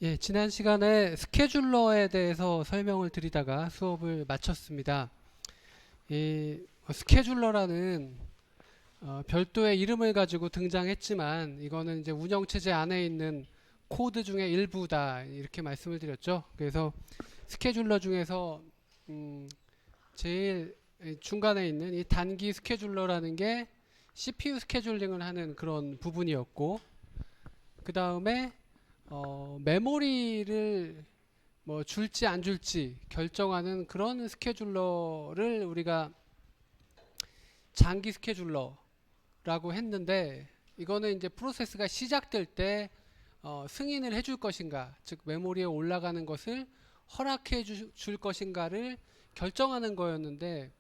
예, 지난 시간에 스케줄러에 대해서 설명을 드리다가 수업을 마쳤습니다. 이 스케줄러라는 별도의 이름을 가지고 등장했지만 이거는 이제 운영체제 안에 있는 코드 중의 일부다 이렇게 말씀을 드렸죠. 그래서 스케줄러 중에서 제일 중간에 있는 이 단기 스케줄러라는 게 CPU 스케줄링을 하는 그런 부분이었고, 그 다음에 메모리를 뭐 줄지 안 줄지 결정하는 그런 스케줄러를 우리가 장기 스케줄러라고 했는데, 이거는 이제 프로세스가 시작될 때 승인을 해줄 것인가, 즉 메모리에 올라가는 것을 허락해 줄 것인가를 결정하는 거였는데,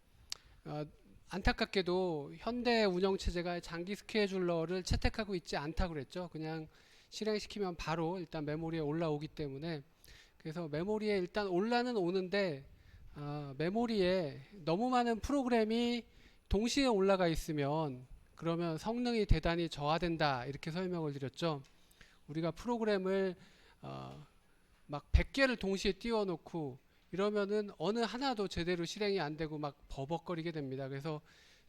어, 안타깝게도 현대 운영 체제가 장기 스케줄러를 채택하고 있지 않다고 그랬죠. 그냥 실행시키면 바로 일단 메모리에 올라오기 때문에, 그래서 메모리에 일단 올라는 오는데 메모리에 너무 많은 프로그램이 동시에 올라가 있으면 그러면 성능이 대단히 저하된다 이렇게 설명을 드렸죠. 우리가 프로그램을 막 100개를 동시에 띄워놓고 이러면은 어느 하나도 제대로 실행이 안 되고 막 버벅거리게 됩니다. 그래서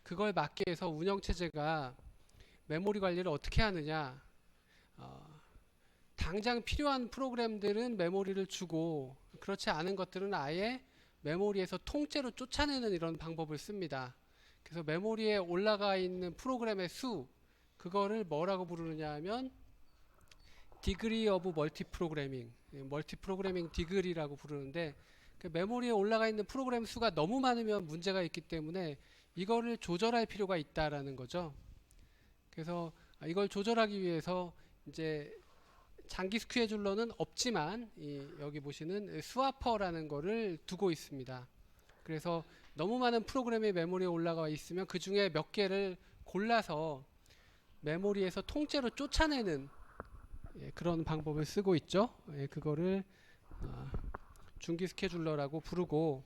그걸 막기 위해서 운영체제가 메모리 관리를 어떻게 하느냐, 당장 필요한 프로그램들은 메모리를 주고 그렇지 않은 것들은 아예 메모리에서 통째로 쫓아내는 이런 방법을 씁니다. 그래서 메모리에 올라가 있는 프로그램의 수, 그거를 뭐라고 부르느냐 하면 디그리 오브 멀티 프로그래밍, 멀티 프로그래밍 디그리라고 부르는데, 그 메모리에 올라가 있는 프로그램 수가 너무 많으면 문제가 있기 때문에 이거를 조절할 필요가 있다라는 거죠. 그래서 이걸 조절하기 위해서 이제 장기 스케줄러는 없지만 여기 보시는 스와퍼라는 거를 두고 있습니다. 그래서 너무 많은 프로그램이 메모리에 올라가 있으면 그 중에 몇 개를 골라서 메모리에서 통째로 쫓아내는 그런 방법을 쓰고 있죠. 그거를 중기 스케줄러라고 부르고,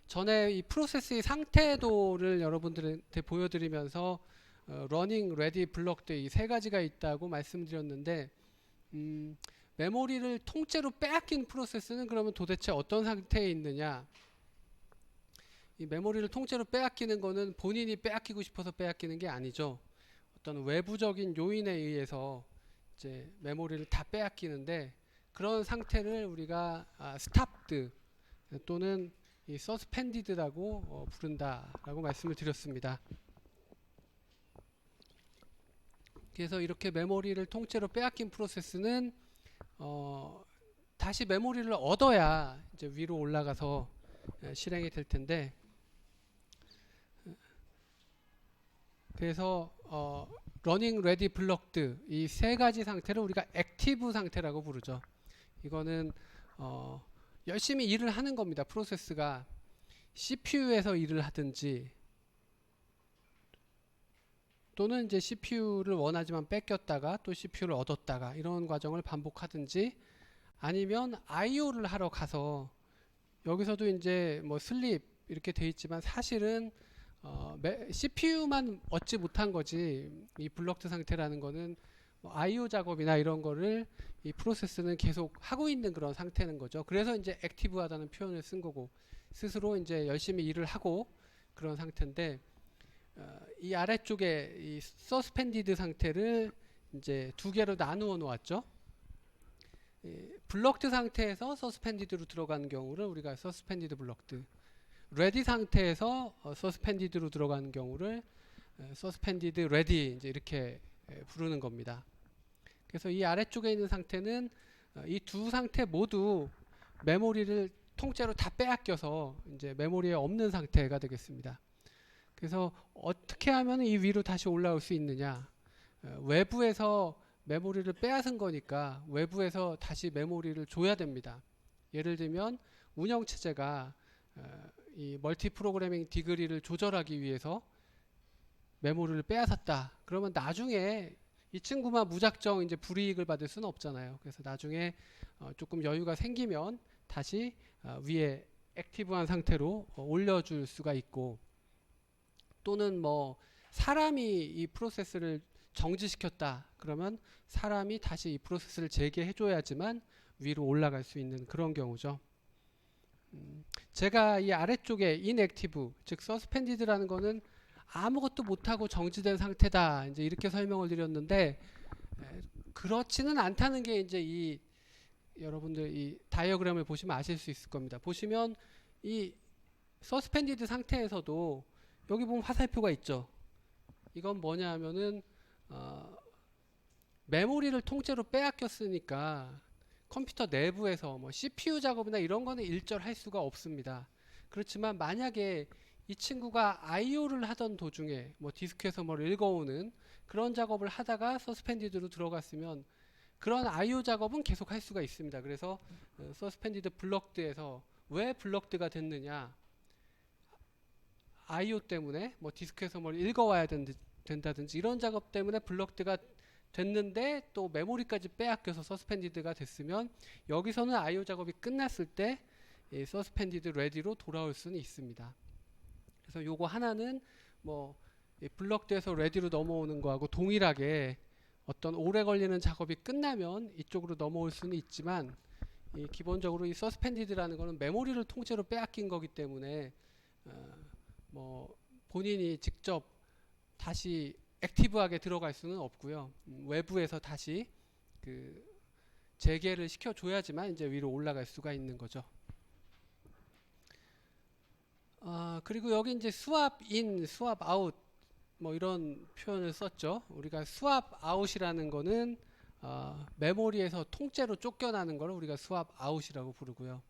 전에 이 프로세스의 상태도를 여러분들한테 보여드리면서 러닝, 레디, 블럭드 이 세 가지가 있다고 말씀드렸는데, 메모리를 통째로 빼앗긴 프로세스는 그러면 도대체 어떤 상태에 있느냐? 이 메모리를 통째로 빼앗기는 거는 본인이 빼앗기고 싶어서 빼앗기는 게 아니죠. 어떤 외부적인 요인에 의해서 이제 메모리를 다 빼앗기는데, 그런 상태를 우리가 스탑드 또는 이 서스펜디드라고 부른다라고 말씀을 드렸습니다. 그래서 이렇게 메모리를 통째로 빼앗긴 프로세스는 다시 메모리를 얻어야 이제 위로 올라가서 실행이 될 텐데, 그래서 러닝, 레디, 블럭드 이 세 가지 상태를 우리가 액티브 상태라고 부르죠. 이거는 열심히 일을 하는 겁니다. 프로세스가 CPU에서 일을 하든지, 또는 이제 CPU를 원하지만 뺏겼다가 또 CPU를 얻었다가 이런 과정을 반복하든지, 아니면 IO를 하러 가서, 여기서도 이제 뭐 슬립 이렇게 돼 있지만 사실은 CPU만 얻지 못한 거지, 이 블럭드 상태라는 거는 뭐 IO 작업이나 이런 거를 이 프로세스는 계속 하고 있는 그런 상태는 거죠. 그래서 이제 액티브하다는 표현을 쓴 거고, 스스로 이제 열심히 일을 하고 그런 상태인데, 이 아래쪽에 이 서스펜디드 상태를 이제 두 개로 나누어 놓았죠. 블럭드 상태에서 서스펜디드로 들어가는 경우를 우리가 서스펜디드 블럭드, 레디 상태에서 서스펜디드로 들어가는 경우를 서스펜디드 레디 이제 이렇게 부르는 겁니다. 그래서 이 아래쪽에 있는 상태는 이 두 상태 모두 메모리를 통째로 다 빼앗겨서 이제 메모리에 없는 상태가 되겠습니다. 그래서 어떻게 하면 이 위로 다시 올라올 수 있느냐? 외부에서 메모리를 빼앗은 거니까 외부에서 다시 메모리를 줘야 됩니다. 예를 들면 운영체제가 이 멀티 프로그래밍 디그리를 조절하기 위해서 메모리를 빼앗았다. 그러면 나중에 이 친구만 무작정 이제 불이익을 받을 수는 없잖아요. 그래서 나중에 조금 여유가 생기면 다시 위에 액티브한 상태로 올려줄 수가 있고, 또는 뭐 사람이 이 프로세스를 정지시켰다. 그러면 사람이 다시 이 프로세스를 재개해줘야지만 위로 올라갈 수 있는 그런 경우죠. 제가 이 아래쪽에 inactive, 즉 suspended라는 거는 아무것도 못하고 정지된 상태다. 이제 이렇게 설명을 드렸는데 그렇지는 않다는 게 이제 이 여러분들 이 다이어그램을 보시면 아실 수 있을 겁니다. 보시면 이 서스펜디드 상태에서도 여기 보면 화살표가 있죠. 이건 뭐냐 하면은 메모리를 통째로 빼앗겼으니까 컴퓨터 내부에서 뭐 CPU 작업이나 이런 거는 일절할 수가 없습니다. 그렇지만 만약에 이 친구가 IO를 하던 도중에 뭐 디스크에서 뭘 읽어오는 그런 작업을 하다가 서스펜디드로 들어갔으면 그런 IO 작업은 계속 할 수가 있습니다. 그래서 서스펜디드 블럭드에서 왜 블럭드가 됐느냐, IO 때문에 뭐 디스크에서 뭘 읽어와야 된다든지 이런 작업 때문에 블럭드가 됐는데 또 메모리까지 빼앗겨서 서스펜디드가 됐으면 여기서는 IO 작업이 끝났을 때 서스펜디드 레디로 돌아올 수는 있습니다. 그래서 요거 하나는 뭐 블럭드에서 레디로 넘어오는 거하고 동일하게 어떤 오래 걸리는 작업이 끝나면 이쪽으로 넘어올 수는 있지만 기본적으로 이 서스펜디드라는 거는 메모리를 통째로 빼앗긴 거기 때문에 뭐 본인이 직접 다시 액티브하게 들어갈 수는 없고요. 외부에서 다시 그 재개를 시켜줘야지만 이제 위로 올라갈 수가 있는 거죠. 그리고 여기 이제 스왑 인, 스왑 아웃 뭐 이런 표현을 썼죠. 우리가 스왑 아웃이라는 거는 메모리에서 통째로 쫓겨나는 걸 우리가 스왑 아웃이라고 부르고요.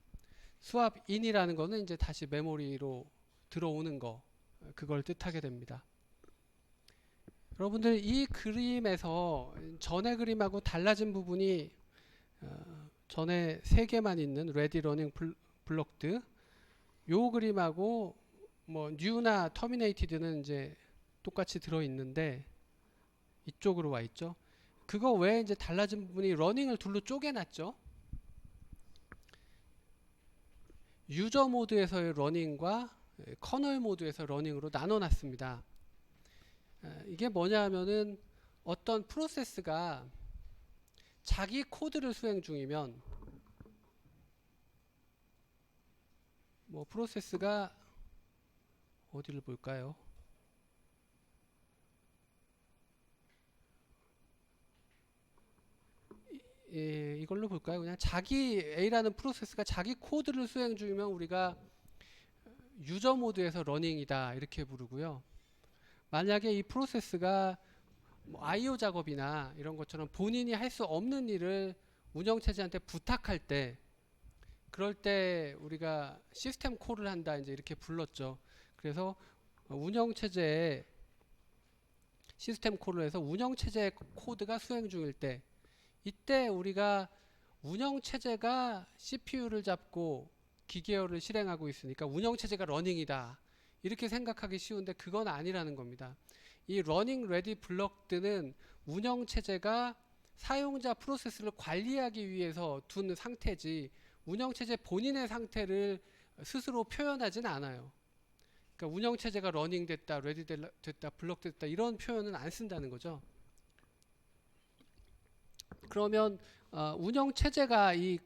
스왑 인이라는 거는 이제 다시 메모리로 들어오는 거, 그걸 뜻하게 됩니다. 여러분들 이 그림에서 전에 그림하고 달라진 부분이 전에 3개만 있는 레디 러닝 블록드 요 그림하고 뭐 뉴나 터미네이티드는 이제 똑같이 들어 있는데 이쪽으로 와 있죠. 그거 외에 이제 달라진 부분이 러닝을 둘로 쪼개놨죠. 유저 모드에서의 러닝과 커널 모드에서 러닝으로 나눠놨습니다. 이게 뭐냐 하면은 어떤 프로세스가 자기 코드를 수행 중이면 뭐 프로세스가 어디를 볼까요? 이걸로 볼까요? 그냥 자기 A라는 프로세스가 자기 코드를 수행 중이면 우리가 유저 모드에서 러닝이다 이렇게 부르고요. 만약에 이 프로세스가 뭐 IO 작업이나 이런 것처럼 본인이 할 수 없는 일을 운영체제한테 부탁할 때 그럴 때 우리가 시스템 콜을 한다 이제 이렇게 불렀죠. 그래서 운영체제에 시스템 콜을 해서 운영체제 코드가 수행 중일 때 이때 우리가 운영체제가 CPU를 잡고 기계어를 실행하고 있으니까 운영체제가 러닝이다 이렇게 생각하기 쉬운데 그건 아니라는 겁니다. 이 러닝 레디 블럭드는 운영체제가 사용자 프로세스를 관리하기 위해서 둔 상태지 운영체제 본인의 상태를 스스로 표현하진 않아요. 그러니까 운영체제가 러닝 됐다, 레디 됐다, 블럭 됐다 이런 표현은 안 쓴다는 거죠. 그러면 운영체제가 이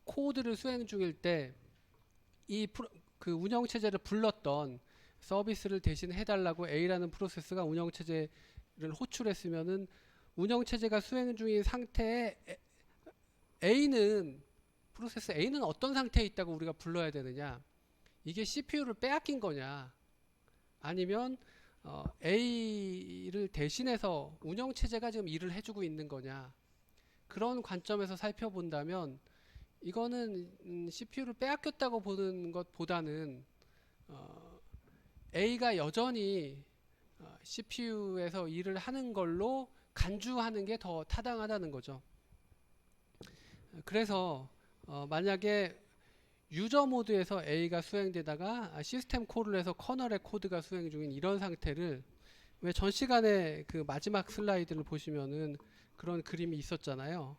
코드를 수행 중일 때 이 그 운영체제를 불렀던 서비스를 대신 해달라고 A라는 프로세스가 운영체제를 호출했으면은 운영체제가 수행 중인 상태에 A는 프로세스 A는 어떤 상태에 있다고 우리가 불러야 되느냐? 이게 CPU를 빼앗긴 거냐? 아니면 A를 대신해서 운영체제가 지금 일을 해주고 있는 거냐? 그런 관점에서 살펴본다면 이거는 CPU를 빼앗겼다고 보는 것보다는 A가 여전히 CPU에서 일을 하는 걸로 간주하는 게 더 타당하다는 거죠. 그래서 만약에 유저 모드에서 A가 수행되다가 시스템 콜을 해서 커널의 코드가 수행 중인 이런 상태를 왜 전 시간에 그 마지막 슬라이드를 보시면은 그런 그림이 있었잖아요.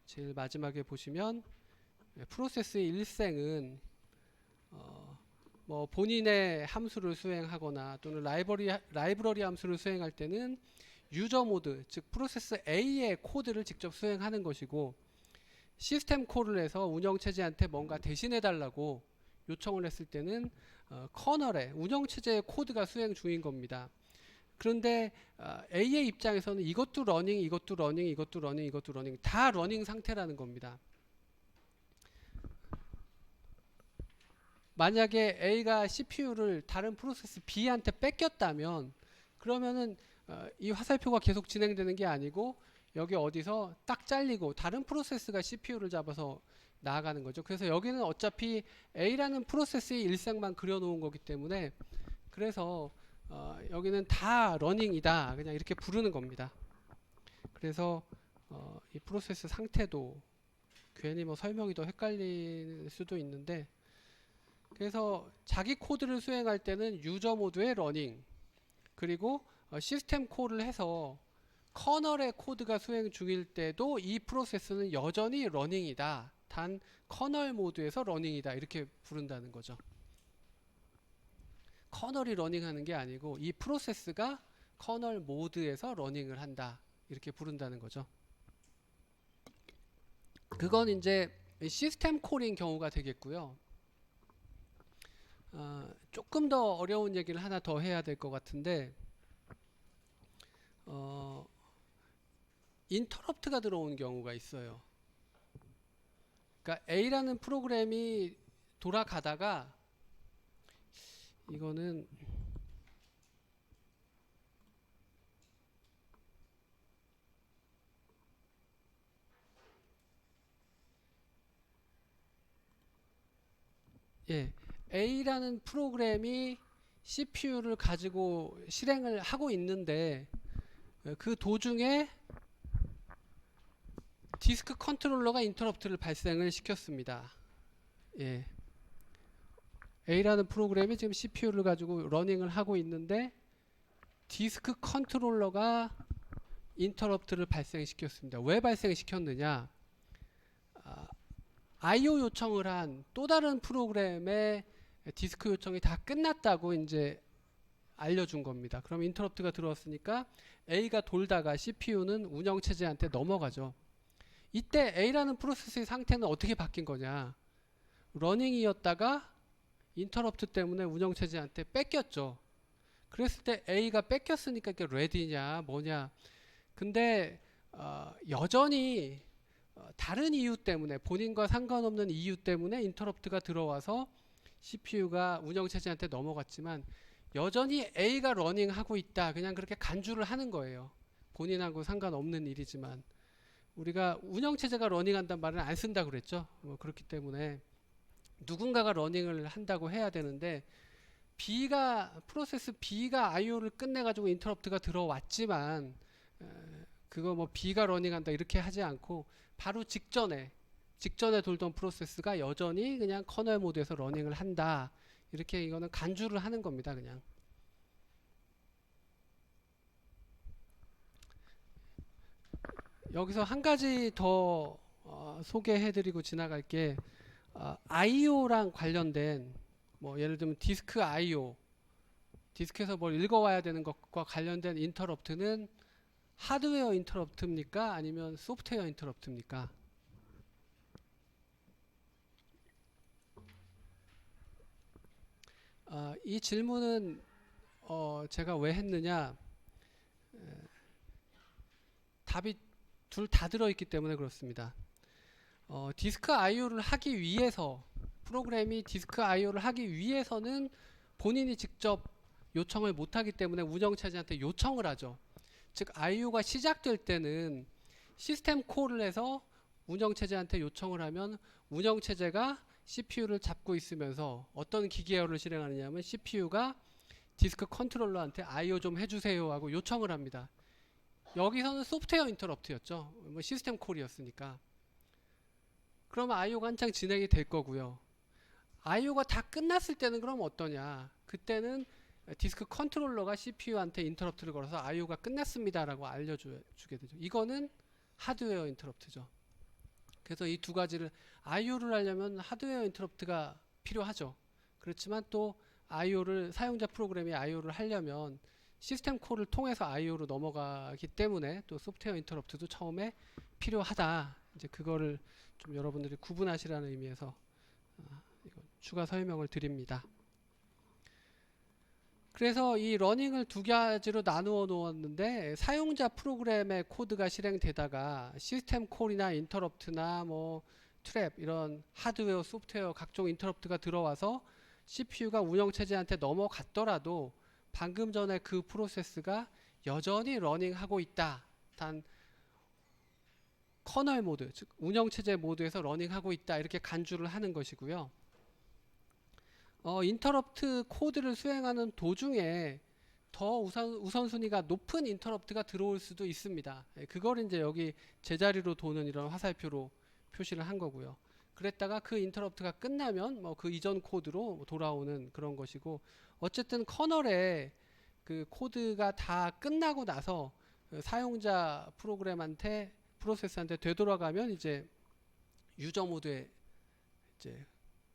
제일 마지막에 보시면 프로세스의 일생은 뭐 본인의 함수를 수행하거나 또는 라이브러리 함수를 수행할 때는 유저 모드, 즉 프로세스 A의 코드를 직접 수행하는 것이고, 시스템 콜을 해서 운영체제한테 뭔가 대신해 달라고 요청을 했을 때는 커널의 운영체제의 코드가 수행 중인 겁니다. 그런데 A의 입장에서는 이것도 러닝, 이것도 러닝, 이것도 러닝, 이것도 러닝, 다 러닝 상태라는 겁니다. 만약에 A가 CPU를 다른 프로세스 B한테 뺏겼다면, 그러면은 이 화살표가 계속 진행되는 게 아니고 여기 어디서 딱 잘리고 다른 프로세스가 CPU를 잡아서 나아가는 거죠. 그래서 여기는 어차피 A라는 프로세스의 일생만 그려놓은 거기 때문에, 그래서 여기는 다 러닝이다, 그냥 이렇게 부르는 겁니다. 그래서 이 프로세스 상태도 괜히 뭐 설명이 더 헷갈릴 수도 있는데, 그래서 자기 코드를 수행할 때는 유저 모드의 러닝, 그리고 시스템 콜을 해서 커널의 코드가 수행 중일 때도 이 프로세스는 여전히 러닝이다, 단 커널 모드에서 러닝이다, 이렇게 부른다는 거죠. 커널이 러닝하는 게 아니고 이 프로세스가 커널 모드에서 러닝을 한다, 이렇게 부른다는 거죠. 그건 이제 시스템 콜인 경우가 되겠고요. 조금 더 어려운 얘기를 하나 더 해야 될 것 같은데, 인터럽트가 들어오는 경우가 있어요. 그러니까 A라는 프로그램이 돌아가다가, 이거는 A라는 프로그램이 CPU를 가지고 실행을 하고 있는데, 그 도중에 디스크 컨트롤러가 인터럽트를 발생을 시켰습니다. A라는 프로그램이 지금 CPU를 가지고 러닝을 하고 있는데 디스크 컨트롤러가 인터럽트를 발생시켰습니다. 왜 발생시켰느냐? IO 요청을 한 또 다른 프로그램의 디스크 요청이 다 끝났다고 이제 알려준 겁니다. 그럼 인터럽트가 들어왔으니까 A가 돌다가 CPU는 운영체제한테 넘어가죠. 이때 A라는 프로세스의 상태는 어떻게 바뀐 거냐? 러닝이었다가 인터럽트 때문에 운영체제한테 뺏겼죠. 그랬을 때 A가 뺏겼으니까 이게 레디냐 뭐냐. 근데 여전히 다른 이유 때문에, 본인과 상관없는 이유 때문에 인터럽트가 들어와서 CPU가 운영체제한테 넘어갔지만 여전히 A가 러닝하고 있다, 그냥 그렇게 간주를 하는 거예요. 본인하고 상관없는 일이지만 우리가 운영체제가 러닝한다는 말은 안 쓴다고 그랬죠. 그렇기 때문에 누군가가 러닝을 한다고 해야 되는데, 프로세스 B가 IO를 끝내가지고 인터럽트가 들어왔지만 그거 뭐 B가 러닝한다 이렇게 하지 않고 바로 직전에 돌던 프로세스가 여전히 그냥 커널 모드에서 러닝을 한다, 이렇게 이거는 간주를 하는 겁니다. 그냥 여기서 한 가지 더 소개해드리고 지나갈 게, IO랑 관련된, 뭐 예를 들면 디스크 IO, 디스크에서 뭘 읽어와야 되는 것과 관련된 인터럽트는 하드웨어 인터럽트입니까? 아니면 소프트웨어 인터럽트입니까? 이 질문은 제가 왜 했느냐, 답이 둘 다 들어있기 때문에 그렇습니다. 디스크 IO를 하기 위해서, 프로그램이 디스크 IO를 하기 위해서는 본인이 직접 요청을 못하기 때문에 운영체제한테 요청을 하죠. 즉 IO가 시작될 때는 시스템 콜을 해서 운영체제한테 요청을 하면 운영체제가 CPU를 잡고 있으면서 어떤 기계어를 실행하느냐면 CPU가 디스크 컨트롤러한테 IO 좀 해주세요 하고 요청을 합니다. 여기서는 소프트웨어 인터럽트였죠. 뭐 시스템 콜이었으니까. 그러면 IO가 한창 진행이 될 거고요. IO가 다 끝났을 때는 그럼 어떠냐? 그때는 디스크 컨트롤러가 CPU한테 인터럽트를 걸어서 IO가 끝났습니다라고 알려주게 되죠. 이거는 하드웨어 인터럽트죠. 그래서 이 두 가지를, IO를 하려면 하드웨어 인터럽트가 필요하죠. 그렇지만 또 사용자 프로그램이 IO를 하려면 시스템 콜을 통해서 IO로 넘어가기 때문에 또 소프트웨어 인터럽트도 처음에 필요하다. 이제 그거를 좀 여러분들이 구분하시라는 의미에서 이거 추가 설명을 드립니다. 그래서 이 러닝을 두 가지로 나누어 놓았는데, 사용자 프로그램의 코드가 실행되다가 시스템 콜이나 인터럽트나 뭐 트랩 이런 하드웨어, 소프트웨어 각종 인터럽트가 들어와서 CPU가 운영체제한테 넘어갔더라도 방금 전에 그 프로세스가 여전히 러닝하고 있다. 단 커널 모드, 즉 운영체제 모드에서 러닝하고 있다. 이렇게 간주를 하는 것이고요. 인터럽트 코드를 수행하는 도중에 더 우선순위가 높은 인터럽트가 들어올 수도 있습니다. 그걸 이제 여기 제자리로 도는 이런 화살표로 표시를 한 거고요. 그랬다가 그 인터럽트가 끝나면 뭐 그 이전 코드로 돌아오는 그런 것이고, 어쨌든 커널에 그 코드가 다 끝나고 나서 사용자 프로세스한테 되돌아가면 이제 유저 모드에 이제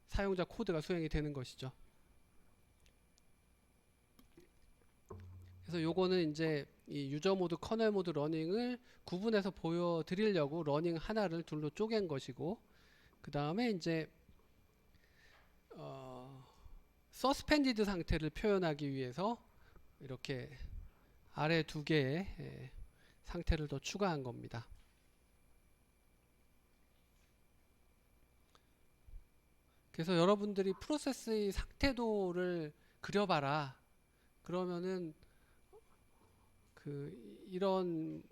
사용자 코드가 수행이 되는 것이죠. 그래서 요거는 이제 이 유저 모드, 커널 모드 러닝을 구분해서 보여드리려고 러닝 하나를 둘로 쪼갠 것이고, 그 다음에 이제 서스펜디드 상태를 표현하기 위해서 이렇게 아래 두 개의 상태를 더 추가한 겁니다. 그래서 여러분들이 프로세스의 상태도를 그려봐라. 그러면은 이런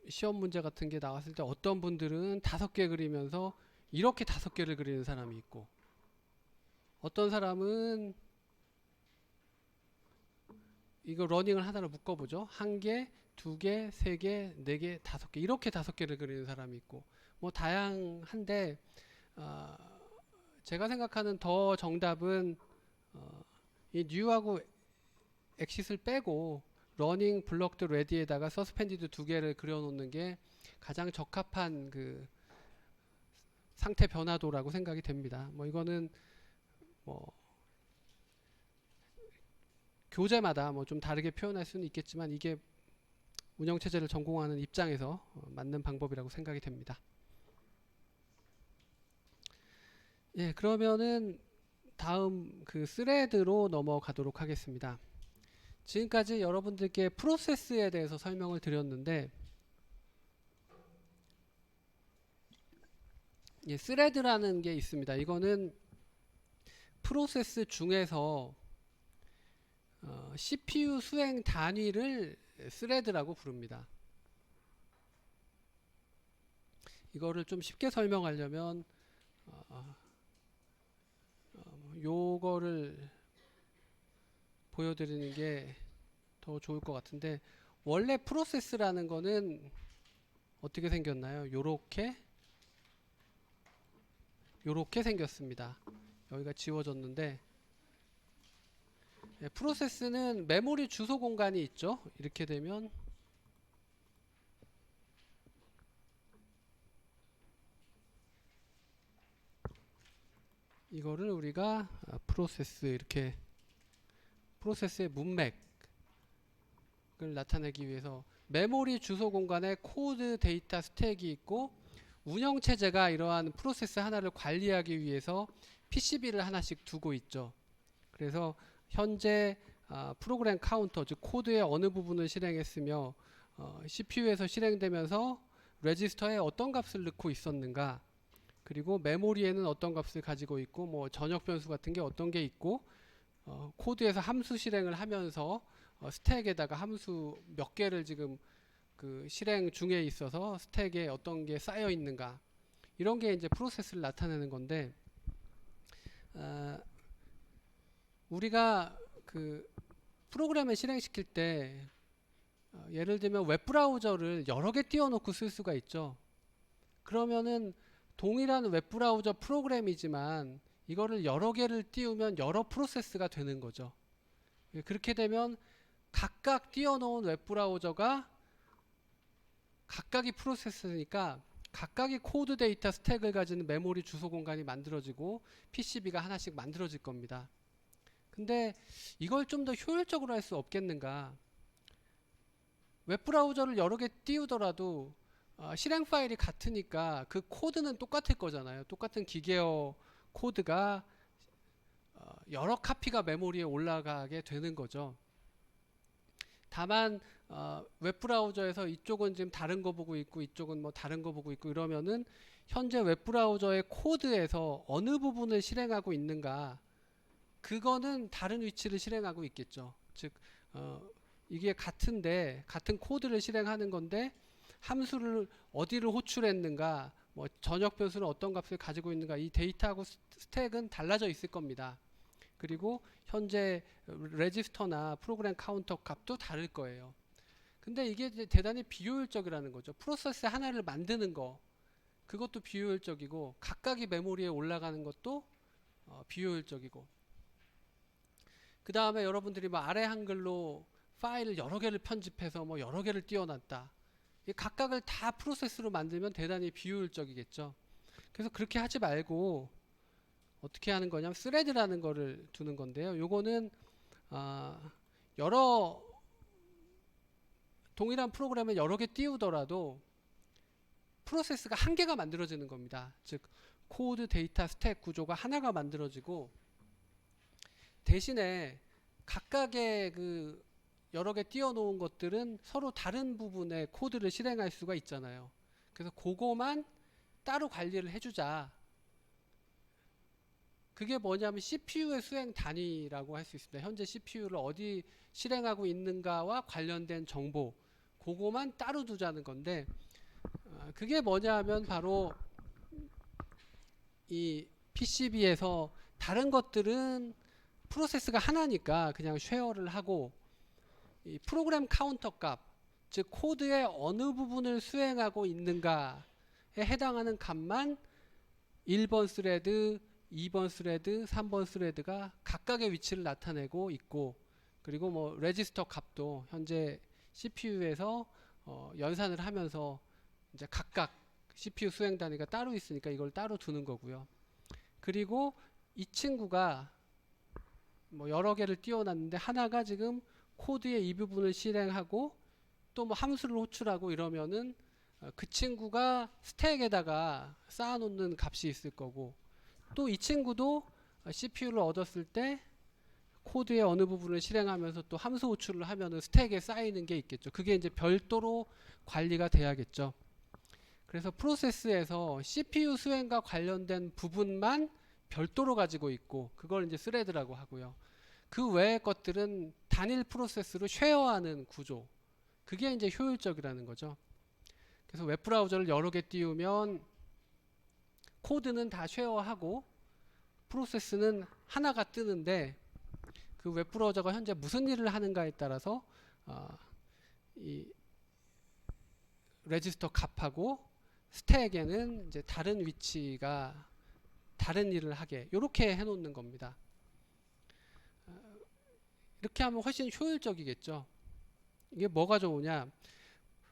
시험 문제 같은 게 나왔을 때 어떤 분들은 5개 그리면서 이렇게 5개를 그리는 사람이 있고, 어떤 사람은 이거 러닝을 하나로 묶어보죠. 1개, 2개, 3개, 4개, 5개 이렇게 5개를 그리는 사람이 있고, 뭐 다양한데 제가 생각하는 더 정답은 이 new하고 exit을 빼고 러닝 블럭드 레디에다가 서스펜디드 2개를 그려놓는 게 가장 적합한 그 상태 변화도라고 생각이 됩니다. 뭐 이거는 뭐 교재마다 뭐 좀 다르게 표현할 수는 있겠지만 이게 운영체제를 전공하는 입장에서 맞는 방법이라고 생각이 됩니다. 예, 그러면은 다음 그 스레드로 넘어가도록 하겠습니다. 지금까지 여러분들께 프로세스에 대해서 설명을 드렸는데, 예, 스레드라는 게 있습니다. 이거는 프로세스 중에서 CPU 수행 단위를 스레드라고 부릅니다. 이거를 좀 쉽게 설명하려면 요거를 보여드리는 게 더 좋을 것 같은데, 원래 프로세스라는 거는 어떻게 생겼나요? 요렇게 생겼습니다. 여기가 지워졌는데, 예, 프로세스는 메모리 주소 공간이 있죠. 이렇게 되면 이거를 우리가 프로세스, 이렇게 프로세스의 문맥을 나타내기 위해서 메모리 주소 공간에 코드 데이터 스택이 있고, 운영체제가 이러한 프로세스 하나를 관리하기 위해서 PCB를 하나씩 두고 있죠. 그래서 현재 프로그램 카운터, 즉 코드의 어느 부분을 실행했으며 CPU에서 실행되면서 레지스터에 어떤 값을 넣고 있었는가, 그리고 메모리에는 어떤 값을 가지고 있고, 뭐 전역 변수 같은 게 어떤 게 있고, 코드에서 함수 실행을 하면서 스택에다가 함수 몇 개를 지금 그 실행 중에 있어서 스택에 어떤 게 쌓여 있는가, 이런 게 이제 프로세스를 나타내는 건데, 우리가 그 프로그램을 실행시킬 때 예를 들면 웹브라우저를 여러 개 띄워놓고 쓸 수가 있죠. 그러면은 동일한 웹브라우저 프로그램이지만 이거를 여러 개를 띄우면 여러 프로세스가 되는 거죠. 그렇게 되면 각각 띄워놓은 웹브라우저가 각각이 프로세스니까 각각이 코드 데이터 스택을 가지는 메모리 주소 공간이 만들어지고 PCB가 하나씩 만들어질 겁니다. 근데 이걸 좀 더 효율적으로 할 수 없겠는가? 웹브라우저를 여러 개 띄우더라도 실행 파일이 같으니까 그 코드는 똑같을 거잖아요. 똑같은 기계어 코드가 여러 카피가 메모리에 올라가게 되는 거죠. 다만 웹브라우저에서 이쪽은 지금 다른 거 보고 있고 이쪽은 뭐 다른 거 보고 있고 이러면은 현재 웹브라우저의 코드에서 어느 부분을 실행하고 있는가, 그거는 다른 위치를 실행하고 있겠죠. 즉 이게 같은데 같은 코드를 실행하는 건데 함수를 어디를 호출했는가, 뭐 전역 변수는 어떤 값을 가지고 있는가, 이 데이터하고 스택은 달라져 있을 겁니다. 그리고 현재 레지스터나 프로그램 카운터 값도 다를 거예요. 근데 이게 대단히 비효율적이라는 거죠. 프로세스 하나를 만드는 거, 그것도 비효율적이고 각각이 메모리에 올라가는 것도 비효율적이고, 그 다음에 여러분들이 뭐 아래 한글로 파일을 여러 개를 편집해서 뭐 여러 개를 띄워놨다, 각각을 다 프로세스로 만들면 대단히 비효율적이겠죠. 그래서 그렇게 하지 말고 어떻게 하는 거냐면 스레드라는 거를 두는 건데요. 요거는 여러 동일한 프로그램을 여러 개 띄우더라도 프로세스가 한 개가 만들어지는 겁니다. 즉 코드, 데이터, 스택 구조가 하나가 만들어지고, 대신에 각각의 그 여러 개 띄워놓은 것들은 서로 다른 부분의 코드를 실행할 수가 있잖아요. 그래서 그거만 따로 관리를 해주자. 그게 뭐냐면 CPU의 수행 단위라고 할 수 있습니다. 현재 CPU를 어디 실행하고 있는가와 관련된 정보, 그거만 따로 두자는 건데, 그게 뭐냐 하면 바로 이 PCB에서 다른 것들은 프로세스가 하나니까 그냥 쉐어를 하고, 이 프로그램 카운터 값, 즉 코드의 어느 부분을 수행하고 있는가에 해당하는 값만 1번 스레드, 2번 스레드, 3번 스레드가 각각의 위치를 나타내고 있고, 그리고 뭐 레지스터 값도 현재 CPU에서 연산을 하면서 이제 각각 CPU 수행 단위가 따로 있으니까 이걸 따로 두는 거고요. 그리고 이 친구가 뭐 여러 개를 띄워놨는데 하나가 지금 코드의 이 부분을 실행하고 또 뭐 함수를 호출하고 이러면은 그 친구가 스택에다가 쌓아놓는 값이 있을 거고, 또 이 친구도 CPU를 얻었을 때 코드의 어느 부분을 실행하면서 또 함수 호출을 하면은 스택에 쌓이는 게 있겠죠. 그게 이제 별도로 관리가 돼야겠죠. 그래서 프로세스에서 CPU 수행과 관련된 부분만 별도로 가지고 있고, 그걸 이제 스레드라고 하고요. 그 외의 것들은 단일 프로세스로 쉐어하는 구조, 그게 이제 효율적이라는 거죠. 그래서 웹브라우저를 여러 개 띄우면 코드는 다 쉐어하고 프로세스는 하나가 뜨는데, 그 웹브라우저가 현재 무슨 일을 하는가에 따라서 이 레지스터 값하고 스택에는 이제 다른 위치가 다른 일을 하게 이렇게 해놓는 겁니다. 이렇게 하면 훨씬 효율적이겠죠. 이게 뭐가 좋으냐?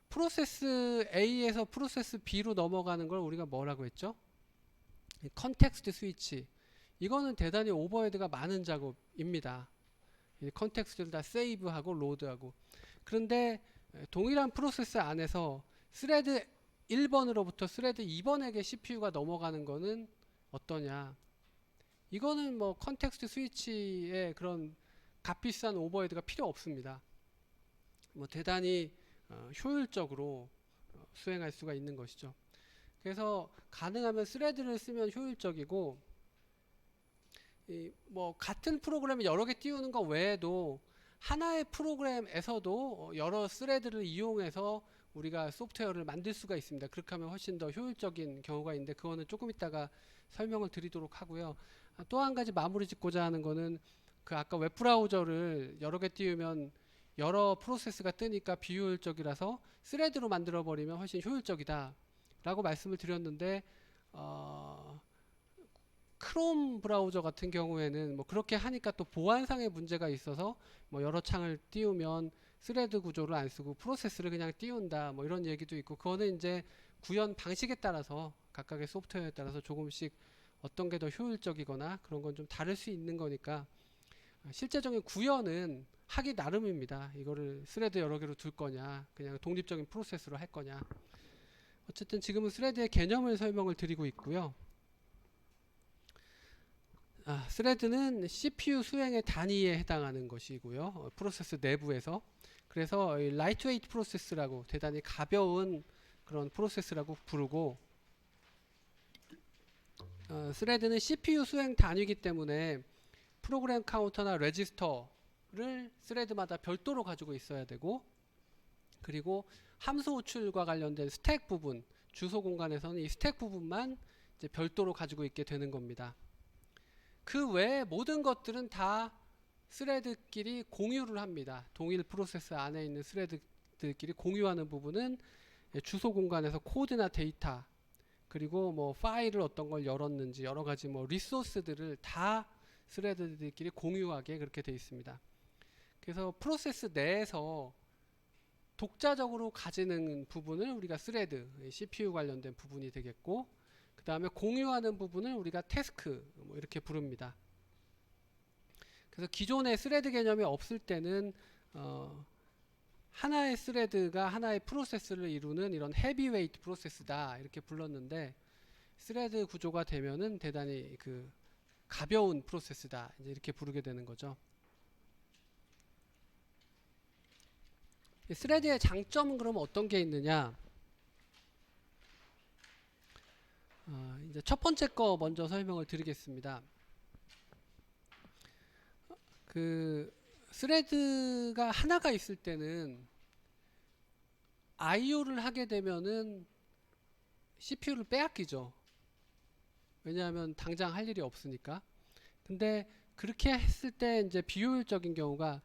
프로세스 A에서 프로세스 B로 넘어가는 걸 우리가 뭐라고 했죠? 컨텍스트 스위치. 이거는 대단히 오버헤드가 많은 작업입니다. 컨텍스트를 다 세이브하고 로드하고. 그런데 동일한 프로세스 안에서 스레드 1번으로부터 스레드 2번에게 CPU가 넘어가는 거는 어떠냐? 이거는 뭐 컨텍스트 스위치의 그런 값비싼 오버헤드가 필요 없습니다. 뭐 대단히 효율적으로 수행할 수가 있는 것이죠. 그래서 가능하면 스레드를 쓰면 효율적이고, 뭐 같은 프로그램을 여러 개 띄우는 것 외에도 하나의 프로그램에서도 여러 스레드를 이용해서 우리가 소프트웨어를 만들 수가 있습니다. 그렇게 하면 훨씬 더 효율적인 경우가 있는데, 그거는 조금 이따가 설명을 드리도록 하고요. 또 한 가지 마무리 짓고자 하는 거는, 그 아까 웹브라우저를 여러 개 띄우면 여러 프로세스가 뜨니까 비효율적이라서 스레드로 만들어 버리면 훨씬 효율적이다 라고 말씀을 드렸는데, 크롬 브라우저 같은 경우에는 뭐 그렇게 하니까 또 보안상의 문제가 있어서 뭐 여러 창을 띄우면 스레드 구조를 안 쓰고 프로세스를 그냥 띄운다, 뭐 이런 얘기도 있고, 그거는 이제 구현 방식에 따라서 각각의 소프트웨어에 따라서 조금씩 어떤 게 더 효율적이거나 그런 건 좀 다를 수 있는 거니까, 실제적인 구현은 하기 나름입니다. 이거를 스레드 여러 개로 둘 거냐, 그냥 독립적인 프로세스로 할 거냐. 어쨌든 지금은 스레드의 개념을 설명을 드리고 있고요. 스레드는 CPU 수행의 단위에 해당하는 것이고요. 프로세스 내부에서. 그래서 라이트웨이트 프로세스라고, 대단히 가벼운 그런 프로세스라고 부르고, 스레드는 CPU 수행 단위이기 때문에 프로그램 카운터나 레지스터를 스레드마다 별도로 가지고 있어야 되고, 그리고 함수 호출과 관련된 스택 부분, 주소 공간에서는 이 스택 부분만 이제 별도로 가지고 있게 되는 겁니다. 그 외에 모든 것들은 다 스레드끼리 공유를 합니다. 동일 프로세스 안에 있는 스레드들끼리 공유하는 부분은 주소 공간에서 코드나 데이터, 그리고 뭐 파일을 어떤 걸 열었는지 여러 가지 뭐 리소스들을 다 스레드들끼리 공유하게 그렇게 되어 있습니다. 그래서 프로세스 내에서 독자적으로 가지는 부분을 우리가 스레드, CPU 관련된 부분이 되겠고, 그 다음에 공유하는 부분을 우리가 태스크 뭐 이렇게 부릅니다. 그래서 기존의 스레드 개념이 없을 때는 하나의 스레드가 하나의 프로세스를 이루는 이런 헤비웨이트 프로세스다 이렇게 불렀는데, 스레드 구조가 되면은 대단히 그 가벼운 프로세스다 이제 이렇게 부르게 되는 거죠. 스레드의 장점은 그럼 어떤 게 있느냐? 이제 첫 번째 거 먼저 설명을 드리겠습니다. 그 스레드가 하나가 있을 때는 IO를 하게 되면은 CPU를 빼앗기죠. 왜냐하면 당장 할 일이 없으니까. 근데 그렇게 했을 때 이제 비효율적인 경우가,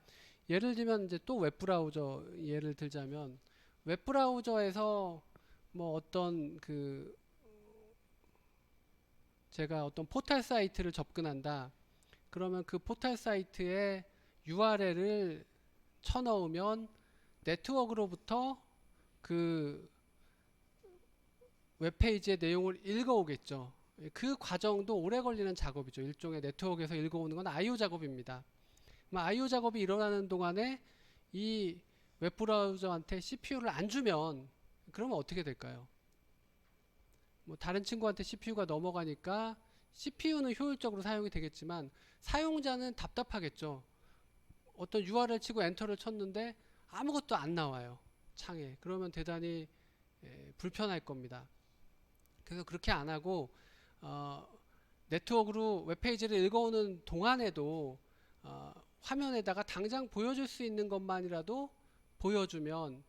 예를 들면 이제 또 웹브라우저 예를 들자면, 웹브라우저에서 뭐 어떤 그 제가 어떤 포털 사이트를 접근한다. 그러면 그 포털 사이트에 URL을 쳐넣으면 네트워크로부터 그 웹페이지의 내용을 읽어오겠죠. 그 과정도 오래 걸리는 작업이죠. 일종의 네트워크에서 읽어오는 건 IO 작업입니다. IO 작업이 일어나는 동안에 이 웹브라우저한테 CPU를 안 주면 그러면 어떻게 될까요? 뭐 다른 친구한테 CPU가 넘어가니까 CPU는 효율적으로 사용이 되겠지만 사용자는 답답하겠죠. 어떤 URL 치고 엔터를 쳤는데 아무것도 안 나와요, 창에. 그러면 대단히 불편할 겁니다. 그래서 그렇게 안 하고 네트워크로 웹페이지를 읽어오는 동안에도 화면에다가 당장 보여줄 수 있는 것만이라도 보여주면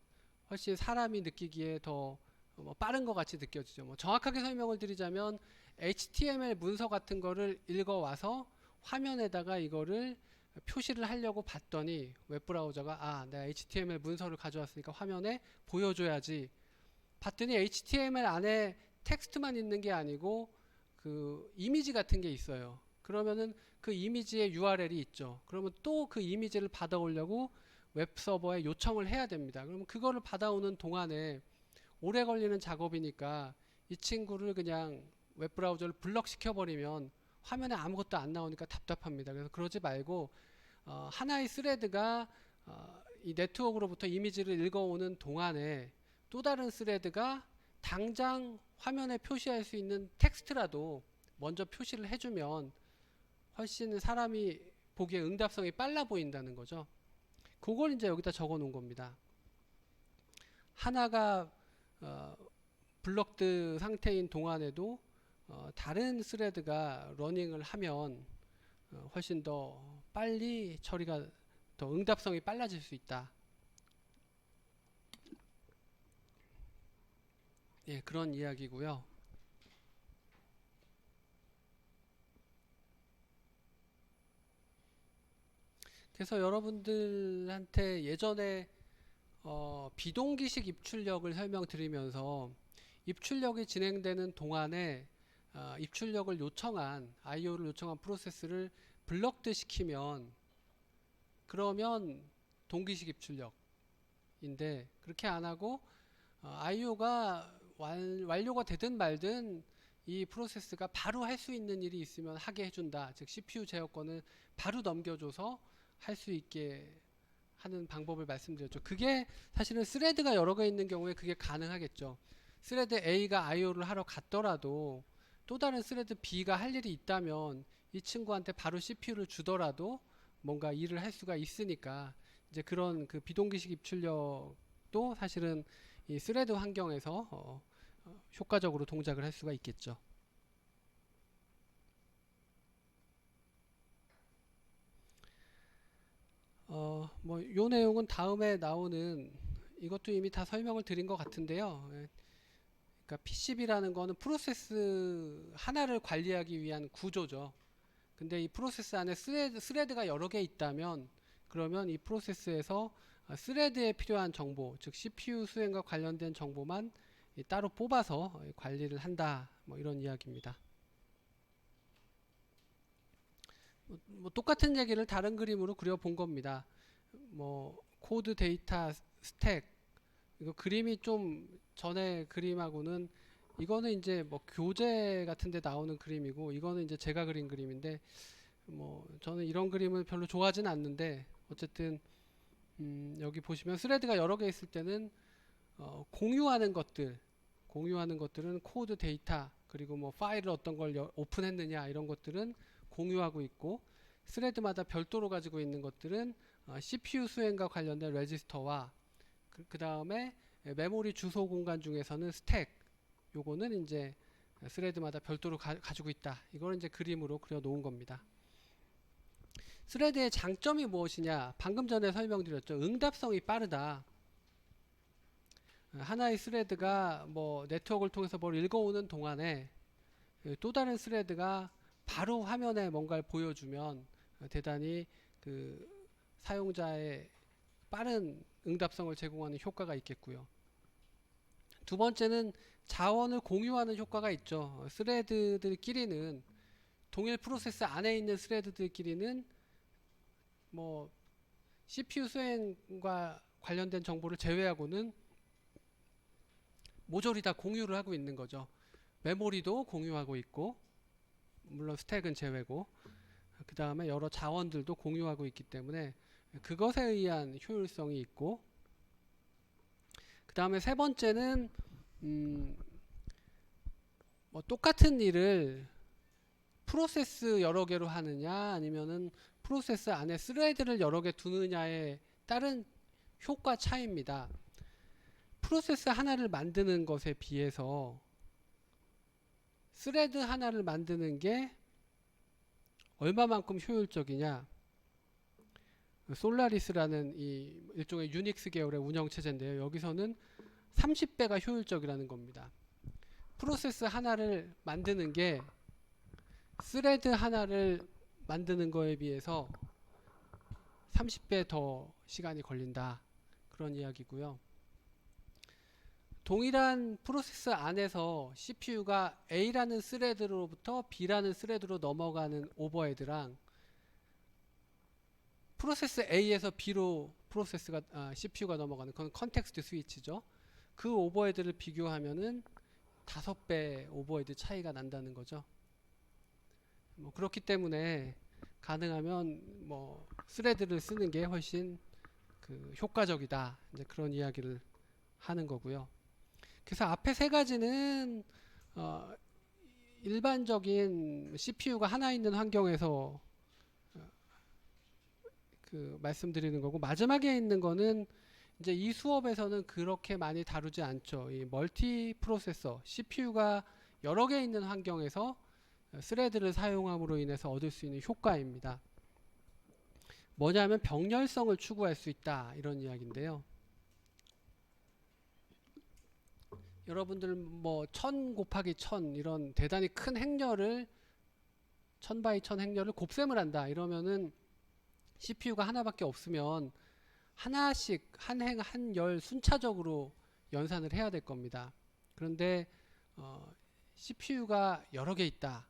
훨씬 사람이 느끼기에 더 빠른 것 같이 느껴지죠. 뭐 정확하게 설명을 드리자면 HTML 문서 같은 거를 읽어와서 화면에다가 이거를 표시를 하려고 봤더니 웹브라우저가 내가 HTML 문서를 가져왔으니까 화면에 보여줘야지 봤더니 HTML 안에 텍스트만 있는 게 아니고 그 이미지 같은 게 있어요. 그러면은 그 이미지에 URL이 있죠. 그러면 또 그 이미지를 받아오려고 웹서버에 요청을 해야 됩니다. 그러면 그거를 받아오는 동안에 오래 걸리는 작업이니까 이 친구를 그냥 웹브라우저를 블럭시켜 버리면 화면에 아무것도 안 나오니까 답답합니다. 그래서 그러지 말고 하나의 스레드가 이 네트워크로부터 이미지를 읽어오는 동안에 또 다른 스레드가 당장 화면에 표시할 수 있는 텍스트라도 먼저 표시를 해주면 훨씬 사람이 보기에 응답성이 빨라 보인다는 거죠. 그걸 이제 여기다 적어 놓은 겁니다. 하나가 블럭드 상태인 동안에도 다른 스레드가 러닝을 하면 훨씬 더 빨리 처리가, 더 응답성이 빨라질 수 있다. 예, 그런 이야기고요. 그래서 여러분들한테 예전에 비동기식 입출력을 설명드리면서 입출력이 진행되는 동안에 입출력을 요청한 IO를 요청한 프로세스를 블럭드 시키면 그러면 동기식 입출력인데, 그렇게 안 하고 IO가 완료가 되든 말든 이 프로세스가 바로 할 수 있는 일이 있으면 하게 해준다. 즉 CPU 제어권을 바로 넘겨줘서 할 수 있게 하는 방법을 말씀드렸죠. 그게 사실은 스레드가 여러 개 있는 경우에 그게 가능하겠죠. 스레드 A가 IO를 하러 갔더라도 또 다른 스레드 B가 할 일이 있다면 이 친구한테 바로 CPU를 주더라도 뭔가 일을 할 수가 있으니까 이제 그런 그 비동기식 입출력도 사실은 이 스레드 환경에서 효과적으로 동작을 할 수가 있겠죠. 뭐 요 내용은 다음에 나오는 이것도 이미 다 설명을 드린 것 같은데요. 예. 그러니까 PCB라는 거는 프로세스 하나를 관리하기 위한 구조죠. 근데 이 프로세스 안에 스레드가 여러 개 있다면 그러면 이 프로세스에서 스레드에 필요한 정보, 즉 CPU 수행과 관련된 정보만 따로 뽑아서 관리를 한다. 뭐 이런 이야기입니다. 뭐 똑같은 얘기를 다른 그림으로 그려본 겁니다. 뭐 코드 데이터 스택 이거 그림이 좀 전에 그림하고는 이거는 이제 뭐 교재 같은데 나오는 그림이고 이거는 이제 제가 그린 그림인데 뭐 저는 이런 그림을 별로 좋아하진 않는데 어쨌든 여기 보시면 스레드가 여러 개 있을 때는 공유하는 것들은 코드 데이터 그리고 뭐 파일을 어떤 걸 오픈했느냐 이런 것들은 공유하고 있고 스레드마다 별도로 가지고 있는 것들은 CPU 수행과 관련된 레지스터와 그 다음에 메모리 주소 공간 중에서는 스택 요거는 이제 스레드마다 별도로 가지고 있다. 이걸 이제 그림으로 그려 놓은 겁니다. 스레드의 장점이 무엇이냐? 방금 전에 설명드렸죠. 응답성이 빠르다. 하나의 스레드가 뭐 네트워크를 통해서 뭘 읽어오는 동안에 또 다른 스레드가 바로 화면에 뭔가를 보여주면 대단히 그 사용자의 빠른 응답성을 제공하는 효과가 있겠고요. 두 번째는 자원을 공유하는 효과가 있죠. 스레드들끼리는 동일 프로세스 안에 있는 스레드들끼리는 뭐 CPU 수행과 관련된 정보를 제외하고는 모조리 다 공유를 하고 있는 거죠. 메모리도 공유하고 있고 물론 스택은 제외고 그 다음에 여러 자원들도 공유하고 있기 때문에 그것에 의한 효율성이 있고 그 다음에 세 번째는 뭐 똑같은 일을 프로세스 여러 개로 하느냐 아니면은 프로세스 안에 스레드를 여러 개 두느냐에 따른 효과 차이입니다. 프로세스 하나를 만드는 것에 비해서 스레드 하나를 만드는 게 얼마만큼 효율적이냐. 솔라리스라는 이 일종의 유닉스 계열의 운영체제인데요. 여기서는 30배가 효율적이라는 겁니다. 프로세스 하나를 만드는 게 스레드 하나를 만드는 거에 비해서 30배 더 시간이 걸린다. 그런 이야기고요. 동일한 프로세스 안에서 CPU가 A라는 스레드로부터 B라는 스레드로 넘어가는 오버헤드랑 프로세스 A에서 B로 CPU가 넘어가는 그건 컨텍스트 스위치죠. 그 오버헤드를 비교하면은 5배 오버헤드 차이가 난다는 거죠. 뭐 그렇기 때문에 가능하면 뭐 스레드를 쓰는 게 훨씬 그 효과적이다. 이제 그런 이야기를 하는 거고요. 그래서 앞에 세 가지는 일반적인 CPU가 하나 있는 환경에서 그 말씀드리는 거고 마지막에 있는 거는 이제 이 수업에서는 그렇게 많이 다루지 않죠. 이 멀티 프로세서 CPU가 여러 개 있는 환경에서 스레드를 사용함으로 인해서 얻을 수 있는 효과입니다. 뭐냐면 병렬성을 추구할 수 있다 이런 이야기인데요. 여러분들 뭐 1000 곱하기 1000 이런 대단히 큰 행렬을 1000 바이 1000 행렬을 곱셈을 한다 이러면은 CPU가 하나밖에 없으면 하나씩 한 행 한 열 순차적으로 연산을 해야 될 겁니다. 그런데 CPU가 여러 개 있다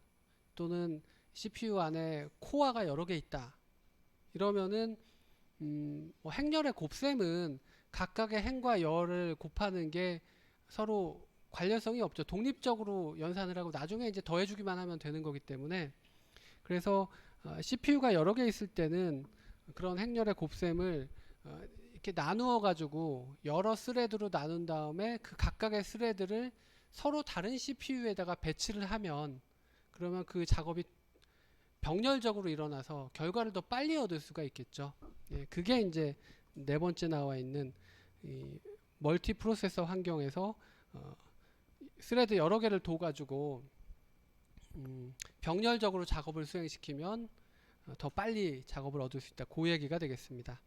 또는 CPU 안에 코어가 여러 개 있다 이러면은 뭐 행렬의 곱셈은 각각의 행과 열을 곱하는 게 서로 관련성이 없죠. 독립적으로 연산을 하고 나중에 이제 더해주기만 하면 되는 거기 때문에 그래서 CPU가 여러 개 있을 때는 그런 행렬의 곱셈을 이렇게 나누어 가지고 여러 스레드로 나눈 다음에 그 각각의 스레드를 서로 다른 CPU에다가 배치를 하면 그러면 그 작업이 병렬적으로 일어나서 결과를 더 빨리 얻을 수가 있겠죠. 예, 그게 이제 네 번째 나와 있는 이 멀티 프로세서 환경에서 스레드 여러 개를 둬 가지고 병렬적으로 작업을 수행시키면 더 빨리 작업을 얻을 수 있다. 그 얘기가 되겠습니다.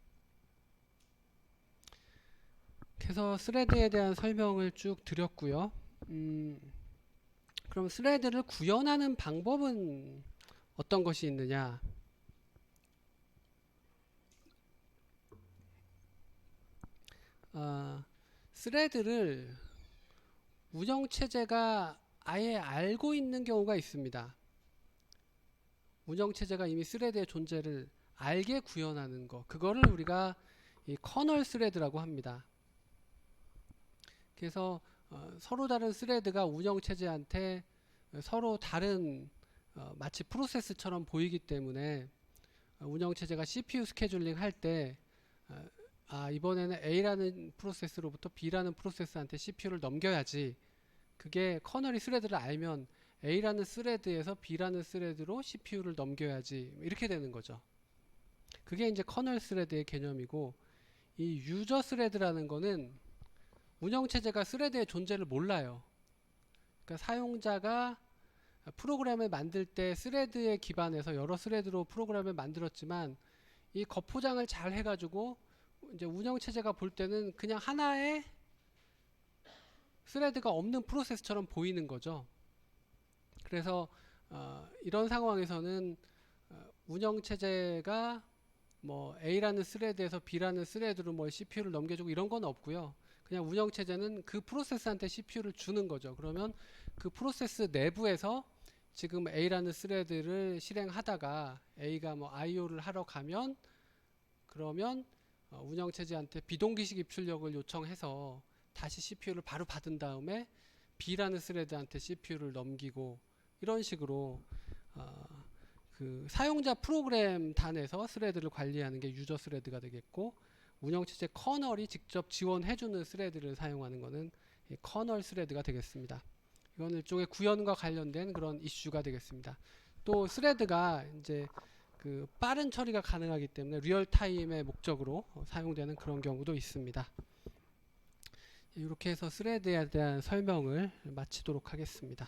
그래서 스레드에 대한 설명을 쭉 드렸고요. 그럼 스레드를 구현하는 방법은 어떤 것이 있느냐? 스레드를 운영체제가 아예 알고 있는 경우가 있습니다. 운영체제가 이미 스레드의 존재를 알게 구현하는 거, 그거를 우리가 이 커널 스레드라고 합니다. 그래서 서로 다른 스레드가 운영체제한테 서로 다른 마치 프로세스처럼 보이기 때문에 운영체제가 CPU 스케줄링 할 때 이번에는 A라는 프로세스로부터 B라는 프로세스한테 CPU를 넘겨야지, 그게 커널이 스레드를 알면 A라는 스레드에서 B라는 스레드로 CPU를 넘겨야지, 이렇게 되는 거죠. 그게 이제 커널 스레드의 개념이고, 이 유저 스레드라는 거는 운영체제가 스레드의 존재를 몰라요. 그러니까 사용자가 프로그램을 만들 때 스레드에 기반해서 여러 스레드로 프로그램을 만들었지만 이 겉포장을 잘 해가지고 이제 운영체제가 볼 때는 그냥 하나의 스레드가 없는 프로세스처럼 보이는 거죠. 그래서 이런 상황에서는 운영체제가 뭐 A라는 스레드에서 B라는 스레드로 뭐 CPU를 넘겨주고 이런 건 없고요. 그냥 운영체제는 그 프로세스한테 CPU를 주는 거죠. 그러면 그 프로세스 내부에서 지금 A라는 스레드를 실행하다가 A가 뭐 IO를 하러 가면, 그러면 운영체제한테 비동기식 입출력을 요청해서 다시 CPU를 바로 받은 다음에 B라는 스레드한테 CPU를 넘기고, 이런 식으로 그 사용자 프로그램 단에서 스레드를 관리하는 게 유저 스레드가 되겠고, 운영체제 커널이 직접 지원해주는 스레드를 사용하는 것은 커널 스레드가 되겠습니다. 이건 일종의 구현과 관련된 그런 이슈가 되겠습니다. 또 스레드가 이제 그 빠른 처리가 가능하기 때문에 리얼타임의 목적으로 사용되는 그런 경우도 있습니다. 이렇게 해서 스레드에 대한 설명을 마치도록 하겠습니다.